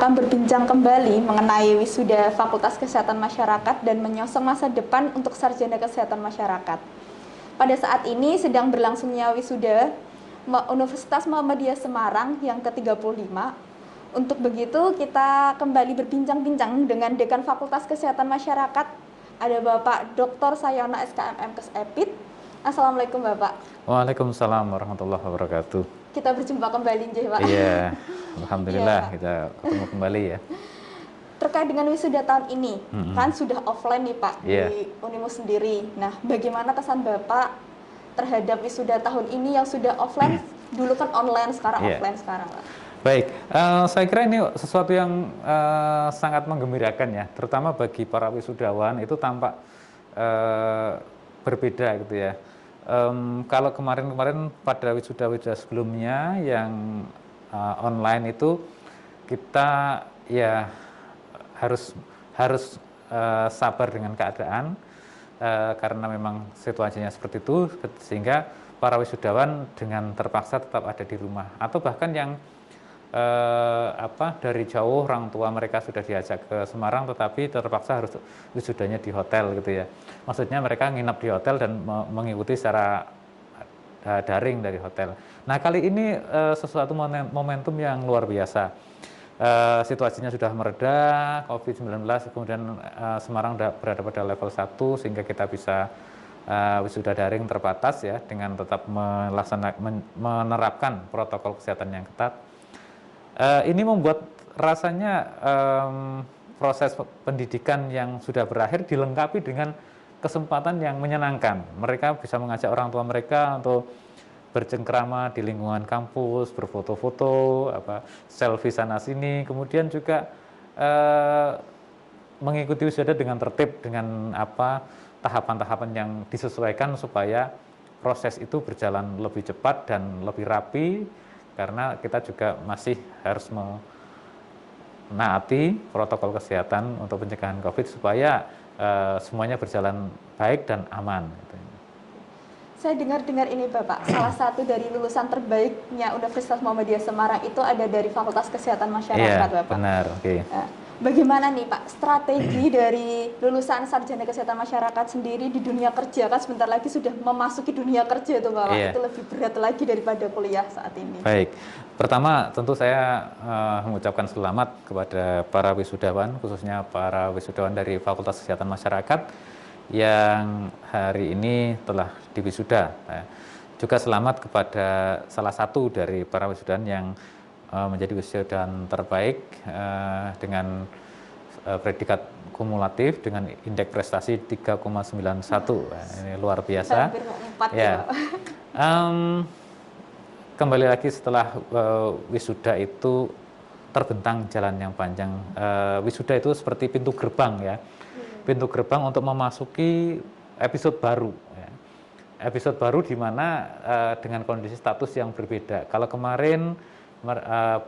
akan berbincang kembali mengenai wisuda Fakultas Kesehatan Masyarakat dan menyongsong masa depan untuk sarjana kesehatan masyarakat. Pada saat ini sedang berlangsungnya wisuda Universitas Muhammadiyah Semarang yang ke-35. Untuk begitu, kita kembali berbincang-bincang dengan Dekan Fakultas Kesehatan Masyarakat, ada Bapak Dr. Sayono SKMM Epid. Assalamualaikum Bapak. Waalaikumsalam warahmatullahi wabarakatuh. Kita berjumpa kembali, Pak. Iya, alhamdulillah kita ketemu kembali ya. Terkait dengan wisuda tahun ini, kan sudah offline nih Pak, di Unimus sendiri. Nah, bagaimana kesan Bapak terhadap wisuda tahun ini yang sudah offline? Dulu kan online, sekarang offline sekarang, Pak. Baik, saya kira ini sesuatu yang sangat menggembirakan ya, terutama bagi para wisudawan itu tampak berbeda gitu ya. Kalau kemarin-kemarin pada wisuda-wisuda sebelumnya yang online itu kita ya harus sabar dengan keadaan karena memang situasinya seperti itu, sehingga para wisudawan dengan terpaksa tetap ada di rumah, atau bahkan yang dari jauh orang tua mereka sudah diajak ke Semarang tetapi terpaksa harus wisudanya di hotel gitu ya. Maksudnya mereka nginap di hotel dan mengikuti secara daring dari hotel. Nah, kali ini sesuatu momentum yang luar biasa. Situasinya sudah mereda, COVID-19, kemudian Semarang berada pada level 1 sehingga kita bisa wisuda daring terbatas ya, dengan tetap menerapkan protokol kesehatan yang ketat. Ini membuat rasanya proses pendidikan yang sudah berakhir dilengkapi dengan kesempatan yang menyenangkan. Mereka bisa mengajak orang tua mereka untuk bercengkrama di lingkungan kampus, berfoto-foto, selfie sana sini, kemudian juga mengikuti wisuda dengan tertib, dengan tahapan-tahapan yang disesuaikan supaya proses itu berjalan lebih cepat dan lebih rapi. Karena kita juga masih harus menaati protokol kesehatan untuk pencegahan COVID supaya semuanya berjalan baik dan aman. Saya dengar ini Bapak, salah satu dari lulusan terbaiknya Universitas Muhammadiyah Semarang itu ada dari Fakultas Kesehatan Masyarakat, Bapak. Benar, oke. Bagaimana nih Pak strategi dari lulusan sarjana kesehatan masyarakat sendiri di dunia kerja, kan sebentar lagi sudah memasuki dunia kerja itu Bapak, itu lebih berat lagi daripada kuliah saat ini. Baik, pertama tentu saya mengucapkan selamat kepada para wisudawan, khususnya para wisudawan dari Fakultas Kesehatan Masyarakat yang hari ini telah diwisuda. Juga selamat kepada salah satu dari para wisudawan yang menjadi wisudawan terbaik dengan predikat kumulatif dengan indeks prestasi 3,91. Ini luar biasa. Hampir 4 ya. Kembali lagi setelah wisuda itu terbentang jalan yang panjang. Wisuda itu seperti pintu gerbang ya. Pintu gerbang untuk memasuki episode baru. Episode baru di mana dengan kondisi status yang berbeda. Kalau kemarin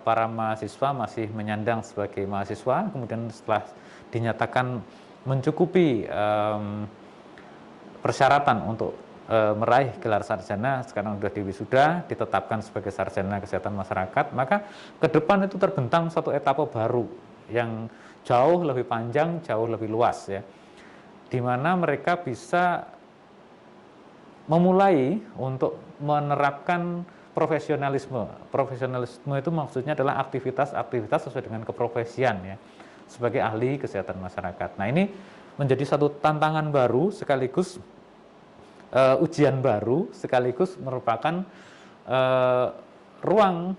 para mahasiswa masih menyandang sebagai mahasiswa, kemudian setelah dinyatakan mencukupi persyaratan untuk meraih gelar sarjana, sekarang sudah diwisuda, ditetapkan sebagai sarjana kesehatan masyarakat, maka ke depan itu terbentang satu etapa baru yang jauh lebih panjang, jauh lebih luas ya, di mana mereka bisa memulai untuk menerapkan profesionalisme. Profesionalisme itu maksudnya adalah aktivitas sesuai dengan keprofesian ya, sebagai ahli kesehatan masyarakat. Nah, ini menjadi satu tantangan baru sekaligus ujian baru, sekaligus merupakan ruang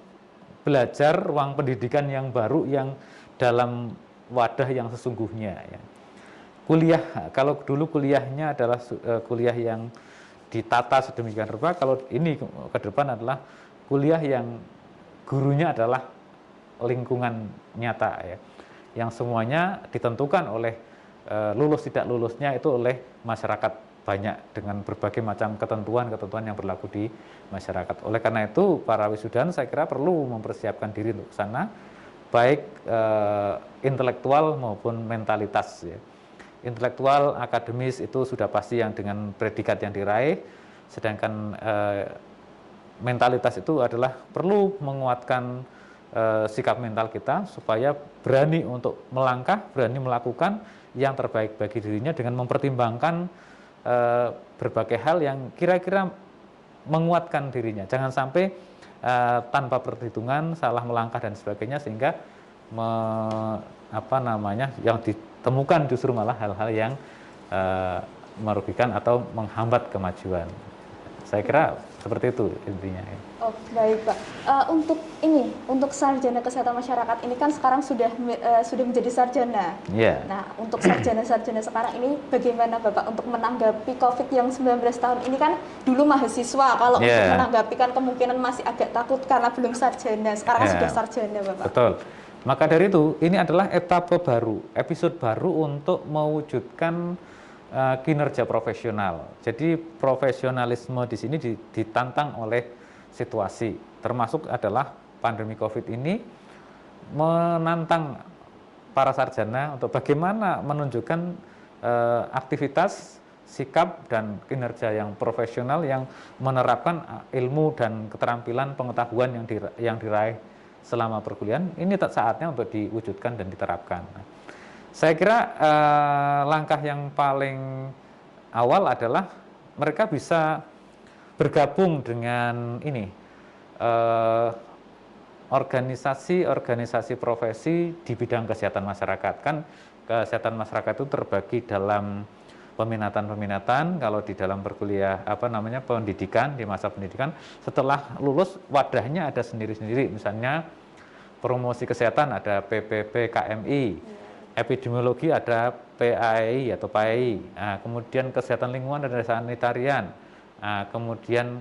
belajar, ruang pendidikan yang baru yang dalam wadah yang sesungguhnya ya. Kuliah, kalau dulu kuliahnya adalah kuliah yang ditata sedemikian rupa, kalau ini ke depan adalah kuliah yang gurunya adalah lingkungan nyata ya, yang semuanya ditentukan oleh lulus tidak lulusnya itu oleh masyarakat banyak dengan berbagai macam ketentuan yang berlaku di masyarakat. Oleh karena itu para wisudawan saya kira perlu mempersiapkan diri untuk sana, baik intelektual maupun mentalitas ya. Intelektual, akademis itu sudah pasti yang dengan predikat yang diraih, sedangkan mentalitas itu adalah perlu menguatkan sikap mental kita supaya berani untuk melangkah, berani melakukan yang terbaik bagi dirinya dengan mempertimbangkan berbagai hal yang kira-kira menguatkan dirinya. Jangan sampai tanpa perhitungan salah melangkah dan sebagainya sehingga yang ditemukan justru malah hal-hal yang merugikan atau menghambat kemajuan. Saya kira seperti itu intinya. Oh, baik Pak. Untuk sarjana kesehatan masyarakat ini kan sekarang sudah menjadi sarjana. Yeah. Nah, untuk sarjana-sarjana sekarang ini bagaimana Bapak untuk menanggapi COVID yang 19 tahun ini kan dulu mahasiswa, kalau untuk menanggapi kan kemungkinan masih agak takut karena belum sarjana. Sekarang kan sudah sarjana Bapak. Betul. Maka dari itu ini adalah etapa baru, episode baru untuk mewujudkan kinerja profesional. Jadi profesionalisme di sini ditantang oleh situasi, termasuk adalah pandemi COVID ini menantang para sarjana untuk bagaimana menunjukkan aktivitas, sikap dan kinerja yang profesional yang menerapkan ilmu dan keterampilan pengetahuan yang diraih selama perkuliahan. Ini saatnya untuk diwujudkan dan diterapkan. Saya kira langkah yang paling awal adalah mereka bisa bergabung dengan organisasi profesi di bidang kesehatan masyarakat. Kan kesehatan masyarakat itu terbagi dalam peminatan. Kalau di dalam pendidikan, di masa pendidikan, setelah lulus wadahnya ada sendiri-sendiri. Misalnya promosi kesehatan ada PPP KMI. Epidemiologi ada PAI atau PAI, kemudian kesehatan lingkungan ada sanitarian, kemudian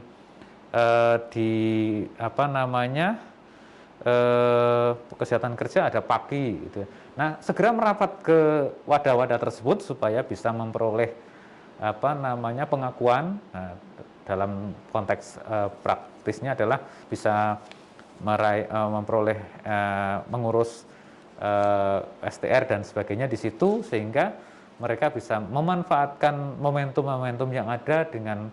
kesehatan kerja ada PAKI gitu. Nah, segera merapat ke wadah-wadah tersebut supaya bisa memperoleh pengakuan. Dalam konteks praktisnya adalah bisa memperoleh mengurus STR dan sebagainya di situ, sehingga mereka bisa memanfaatkan momentum-momentum yang ada dengan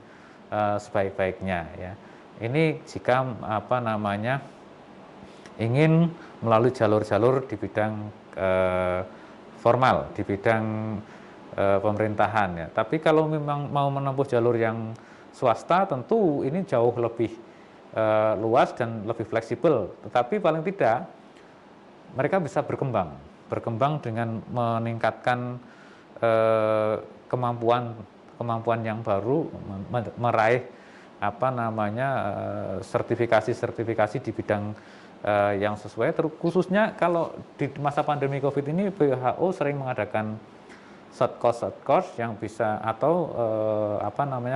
sebaik-baiknya ya. Ini jika ingin melalui jalur-jalur di bidang formal, di bidang pemerintahan ya. Tapi kalau memang mau menempuh jalur yang swasta, tentu ini jauh lebih luas dan lebih fleksibel. Tetapi paling tidak mereka bisa berkembang dengan meningkatkan kemampuan yang baru, meraih sertifikasi di bidang yang sesuai. Khususnya kalau di masa pandemi COVID ini, WHO sering mengadakan short course yang bisa atau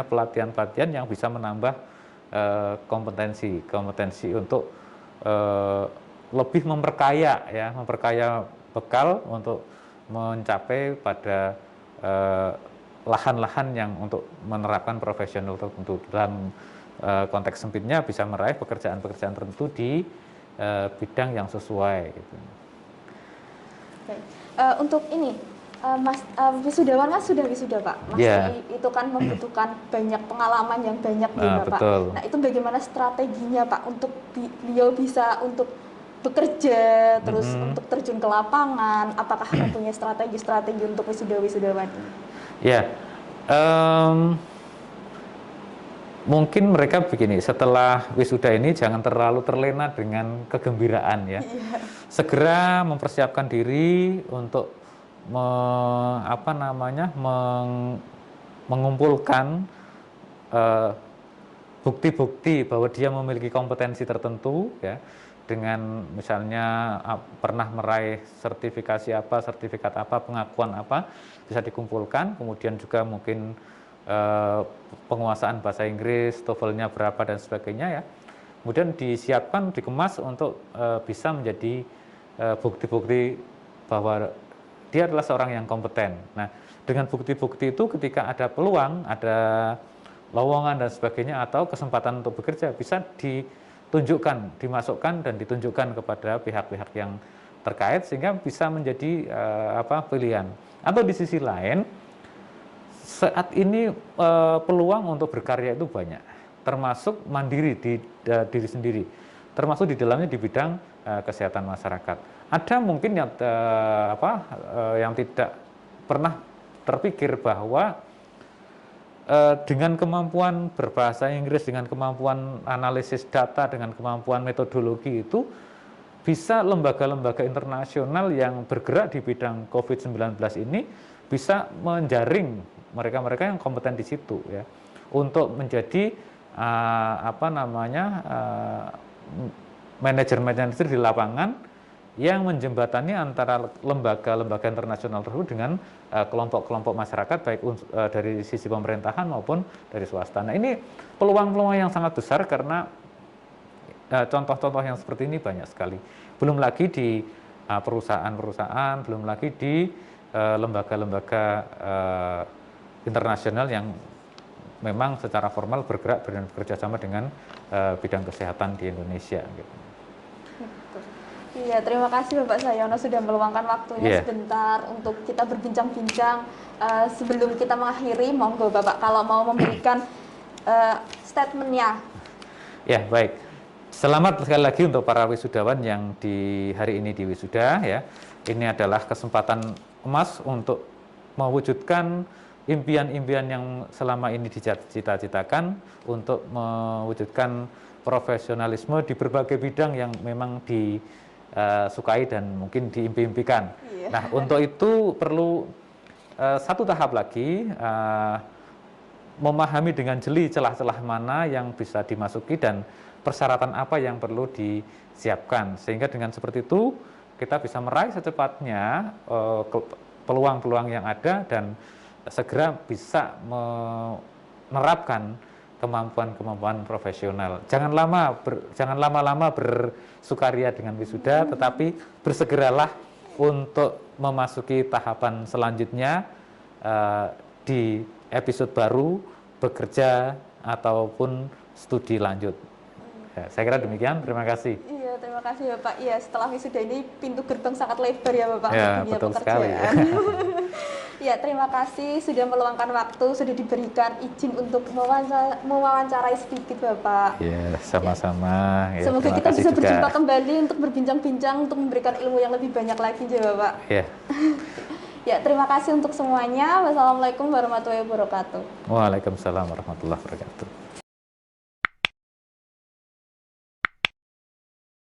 pelatihan-pelatihan yang bisa menambah kompetensi untuk lebih memperkaya bekal untuk mencapai pada lahan-lahan yang untuk menerapkan profesional tertentu. Dalam konteks sempitnya bisa meraih pekerjaan-pekerjaan tertentu di bidang yang sesuai gitu. Untuk Mas wisudawan kan sudah wisuda Pak, itu kan membutuhkan banyak pengalaman yang banyak ya Pak. Nah, itu bagaimana strateginya Pak untuk beliau bisa untuk bekerja terus untuk terjun ke lapangan? Apakah mempunyai strategi untuk wisudawan ini? Ya, mungkin mereka begini, setelah wisuda ini jangan terlalu terlena dengan kegembiraan ya. Segera mempersiapkan diri untuk mengumpulkan bukti-bukti bahwa dia memiliki kompetensi tertentu ya, dengan misalnya pernah meraih sertifikat apa, pengakuan apa, bisa dikumpulkan. Kemudian juga mungkin penguasaan bahasa Inggris, TOEFL-nya berapa dan sebagainya ya. Kemudian disiapkan, dikemas untuk bisa menjadi bukti-bukti bahwa dia adalah seorang yang kompeten. Nah, dengan bukti-bukti itu ketika ada peluang, ada lowongan dan sebagainya atau kesempatan untuk bekerja, bisa ditunjukkan, dimasukkan dan ditunjukkan kepada pihak-pihak yang terkait sehingga bisa menjadi pilihan. Atau di sisi lain, saat ini peluang untuk berkarya itu banyak, termasuk mandiri di diri sendiri, termasuk di dalamnya di bidang kesehatan masyarakat. Ada mungkin yang tidak pernah terpikir bahwa dengan kemampuan berbahasa Inggris, dengan kemampuan analisis data, dengan kemampuan metodologi itu bisa lembaga-lembaga internasional yang bergerak di bidang COVID-19 ini bisa menjaring mereka-mereka yang kompeten di situ ya, untuk menjadi manajer-manajer di lapangan yang menjembatani antara lembaga-lembaga internasional tersebut dengan kelompok-kelompok masyarakat, baik dari sisi pemerintahan maupun dari swasta. Nah, ini peluang-peluang yang sangat besar karena contoh-contoh yang seperti ini banyak sekali. Belum lagi di perusahaan-perusahaan, belum lagi di lembaga-lembaga internasional yang memang secara formal bergerak dan bekerja sama dengan bidang kesehatan di Indonesia. Gitu. Iya, terima kasih Bapak Sayono sudah meluangkan waktunya sebentar untuk kita berbincang-bincang. Sebelum kita mengakhiri, monggo Bapak kalau mau memberikan statementnya. Ya, baik. Selamat sekali lagi untuk para wisudawan yang di hari ini di wisuda ya. Ini adalah kesempatan emas untuk mewujudkan impian-impian yang selama ini dicita-citakan, untuk mewujudkan profesionalisme di berbagai bidang yang memang disukai dan mungkin diimpi-impikan. Nah, untuk itu perlu satu tahap lagi, memahami dengan jeli celah-celah mana yang bisa dimasuki dan persyaratan apa yang perlu disiapkan, sehingga dengan seperti itu kita bisa meraih secepatnya peluang-peluang yang ada dan segera bisa menerapkan kemampuan-kemampuan profesional. Jangan lama-lama bersukaria dengan wisuda, tetapi bersegeralah untuk memasuki tahapan selanjutnya di episode baru, bekerja ataupun studi lanjut. Ya, saya kira demikian, terima kasih. Iya, terima kasih Bapak. Iya, setelah wisuda ini pintu gerbang sangat lebar ya Bapak Ya, untuk dunia betul pekerjaan. sekali. Ya, terima kasih sudah meluangkan waktu, sudah diberikan izin untuk mewawancarai sedikit Bapak. Ya, sama-sama. Ya, semoga kita bisa berjumpa kembali untuk berbincang-bincang, untuk memberikan ilmu yang lebih banyak lagi ya Bapak. Ya. Ya, terima kasih untuk semuanya. Wassalamualaikum warahmatullahi wabarakatuh. Waalaikumsalam warahmatullahi wabarakatuh.